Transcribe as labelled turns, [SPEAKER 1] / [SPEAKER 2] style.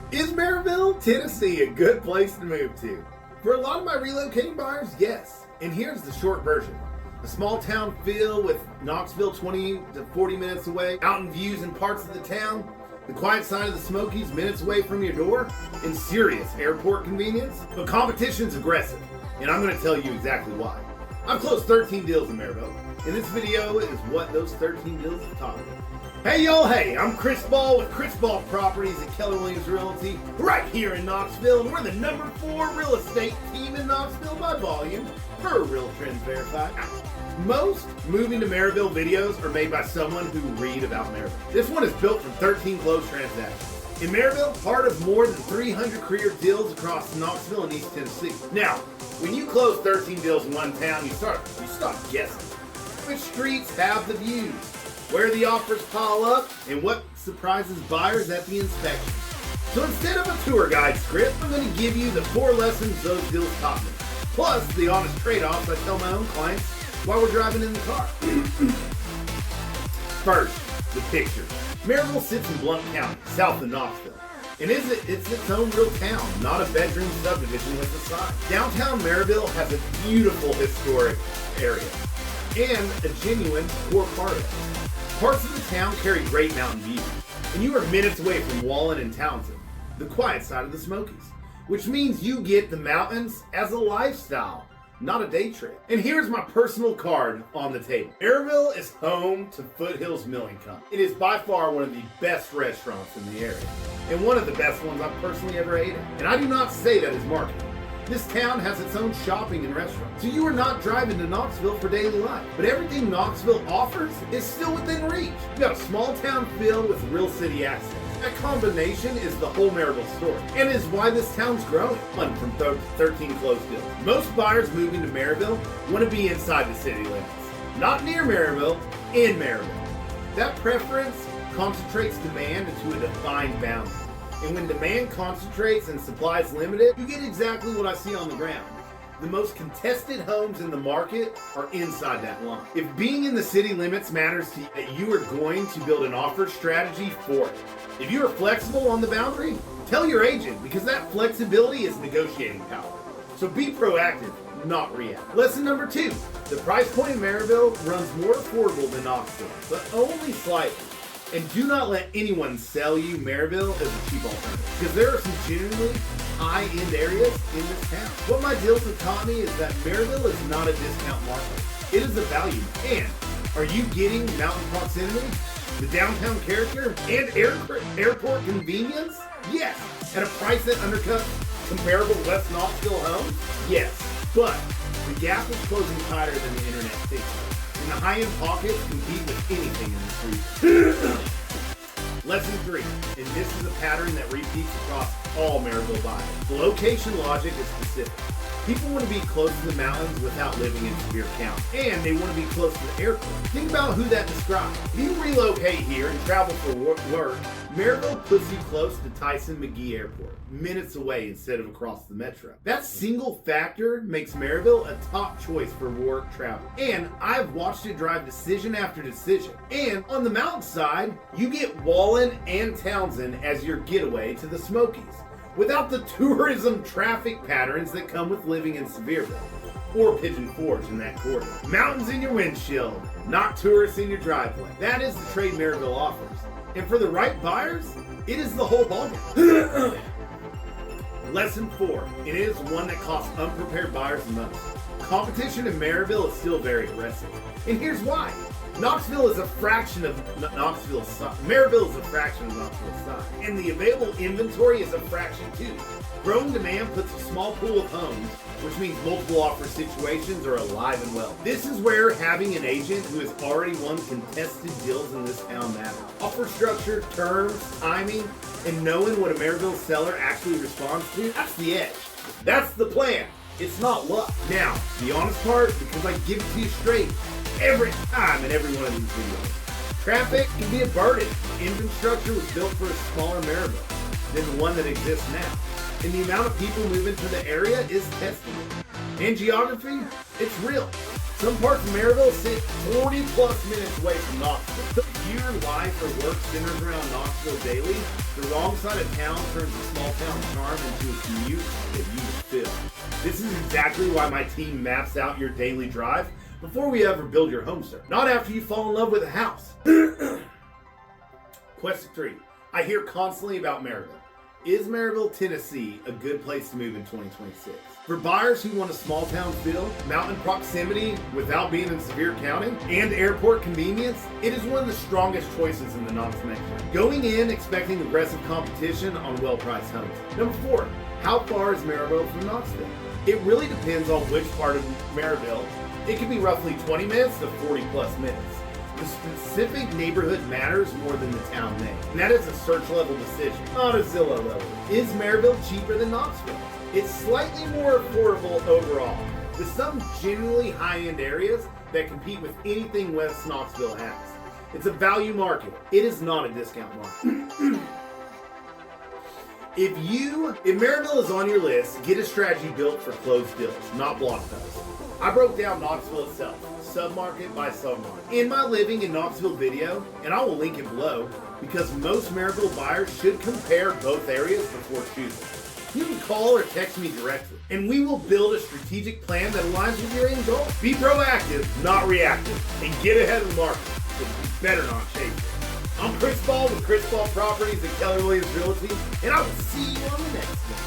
[SPEAKER 1] Is Maryville, Tennessee a good place to move to? For a lot of my relocating buyers, yes. And here's the short version. A small town feel with Knoxville 20 to 40 minutes away, mountain views in parts of the town, the quiet side of the Smokies minutes away from your door, and serious airport convenience. But competition's aggressive, and I'm going to tell you exactly why. I've closed 13 deals in Maryville, and this video is what those 13 deals have taught me. Hey y'all, hey, I'm Chris Ball with Chris Ball Properties at Keller Williams Realty, right here in Knoxville, and we're the #4 real estate team in Knoxville by volume for RealTrends Verified. Most moving to Maryville videos are made by someone who read about Maryville. This one is built from 13 closed transactions. In Maryville, part of more than 300 career deals across Knoxville and East Tennessee. Now, when you close 13 deals in one town, you stop guessing. Which streets have the views? Where the offers pile up, and what surprises buyers at the inspection. So instead of a tour guide script, I'm going to give you the 4 lessons those deals taught me. Plus, the honest trade-offs I tell my own clients while we're driving in the car. First, the picture. Maryville sits in Blount County, south of Knoxville. And it's its own real town, not a bedroom subdivision with a sign. Downtown Maryville has a beautiful historic area and a genuine core part of it. Parts of the town carry great mountain views, and you are minutes away from Wallen and Townsend, the quiet side of the Smokies, which means you get the mountains as a lifestyle, not a day trip. And here's my personal card on the table. Maryville is home to Foothills Milling Company. It is by far one of the best restaurants in the area, and one of the best ones I've personally ever ate at. And I do not say that as marketing. This town has its own shopping and restaurants, so you are not driving to Knoxville for daily life. But everything Knoxville offers is still within reach. You got a small town feel with real city access. That combination is the whole Maryville story, and is why this town's growing. One from 13 closed deals. Most buyers moving to Maryville want to be inside the city limits, not near Maryville, in Maryville. That preference concentrates demand into a defined boundary. And when demand concentrates and supply is limited, you get exactly what I see on the ground. The most contested homes in the market are inside that line. If being in the city limits matters to you, that you are going to build an offer strategy for it. If you are flexible on the boundary, tell your agent, because that flexibility is negotiating power. So be proactive, not react. Lesson number 2, the price point in Maryville runs more affordable than Knoxville, but only slightly. And do not let anyone sell you Maryville as a cheap alternative, because there are some genuinely high-end areas in this town. What my deals have taught me is that Maryville is not a discount market. It is a value. And are you getting mountain proximity, the downtown character, and airport convenience? Yes. At a price that undercuts comparable West Knoxville homes? Yes. But the gap is closing tighter than the internet thinks. And the high-end pockets compete with anything in the street. Lesson 3, and this is a pattern that repeats across all Maryville buyers. The location logic is specific. People want to be close to the mountains without living in severe county, and they want to be close to the airport. Think about who that describes. If you relocate here and travel for work, Maryville puts you close to Tyson-McGee Airport, minutes away instead of across the metro. That single factor makes Maryville a top choice for work travel. And I've watched it drive decision after decision. And on the mountain side, you get Wallen and Townsend as your getaway to the Smokies, without the tourism traffic patterns that come with living in Sevierville or Pigeon Forge in that corridor. Mountains in your windshield, not tourists in your driveway. That is the trade Maryville offers. And for the right buyers, it is the whole ballgame. Lesson 4, it is one that costs unprepared buyers the most. Competition in Maryville is still very aggressive. And here's why. Knoxville is a fraction of Knoxville's size. Maryville is a fraction of Knoxville's size. And the available inventory is a fraction too. Growing demand puts a small pool of homes, which means multiple offer situations are alive and well. This is where having an agent who has already won contested deals in this town matters. Offer structure, terms, timing, and knowing what a Maryville seller actually responds to, that's the edge. That's the plan. It's not luck. Now, the honest part, because I give it to you straight every time in every one of these videos. Traffic can be a burden. Infrastructure was built for a smaller Maryville than the one that exists now. And the amount of people moving to the area is testament. And geography, it's real. Some parts of Maryville sit 40 plus minutes away from Knoxville. So if your life or work centers around Knoxville daily, the wrong side of town turns a small town charm into a commute that you feel. This is exactly why my team maps out your daily drive before we ever build your home, sir. Not after you fall in love with a house. Question 3. I hear constantly about Maryville. Is Maryville, Tennessee a good place to move in 2026? For buyers who want a small town feel, mountain proximity without being in Sevier County, and airport convenience, it is one of the strongest choices in the Knox Metro. Going in expecting aggressive competition on well-priced homes. Number 4, how far is Maryville from Knoxville? It really depends on which part of Maryville. It can be roughly 20 minutes to 40 plus minutes. The specific neighborhood matters more than the town name, and that is a search level decision, not a Zillow level. Is Maryville cheaper than Knoxville? It's slightly more affordable overall, with some genuinely high-end areas that compete with anything West Knoxville has. It's a value market. It is not a discount market. If Maryville is on your list, get a strategy built for closed deals, not block posts. I broke down Knoxville itself, submarket by submarket, in my Living in Knoxville video, and I will link it below, because most Maryville buyers should compare both areas before choosing. You can call or text me directly, and we will build a strategic plan that aligns with your end goal. Be proactive, not reactive, and get ahead of the market, but you better not chase it. I'm Chris Ball with Chris Ball Properties and Keller Williams Realty, and I will see you on the next one.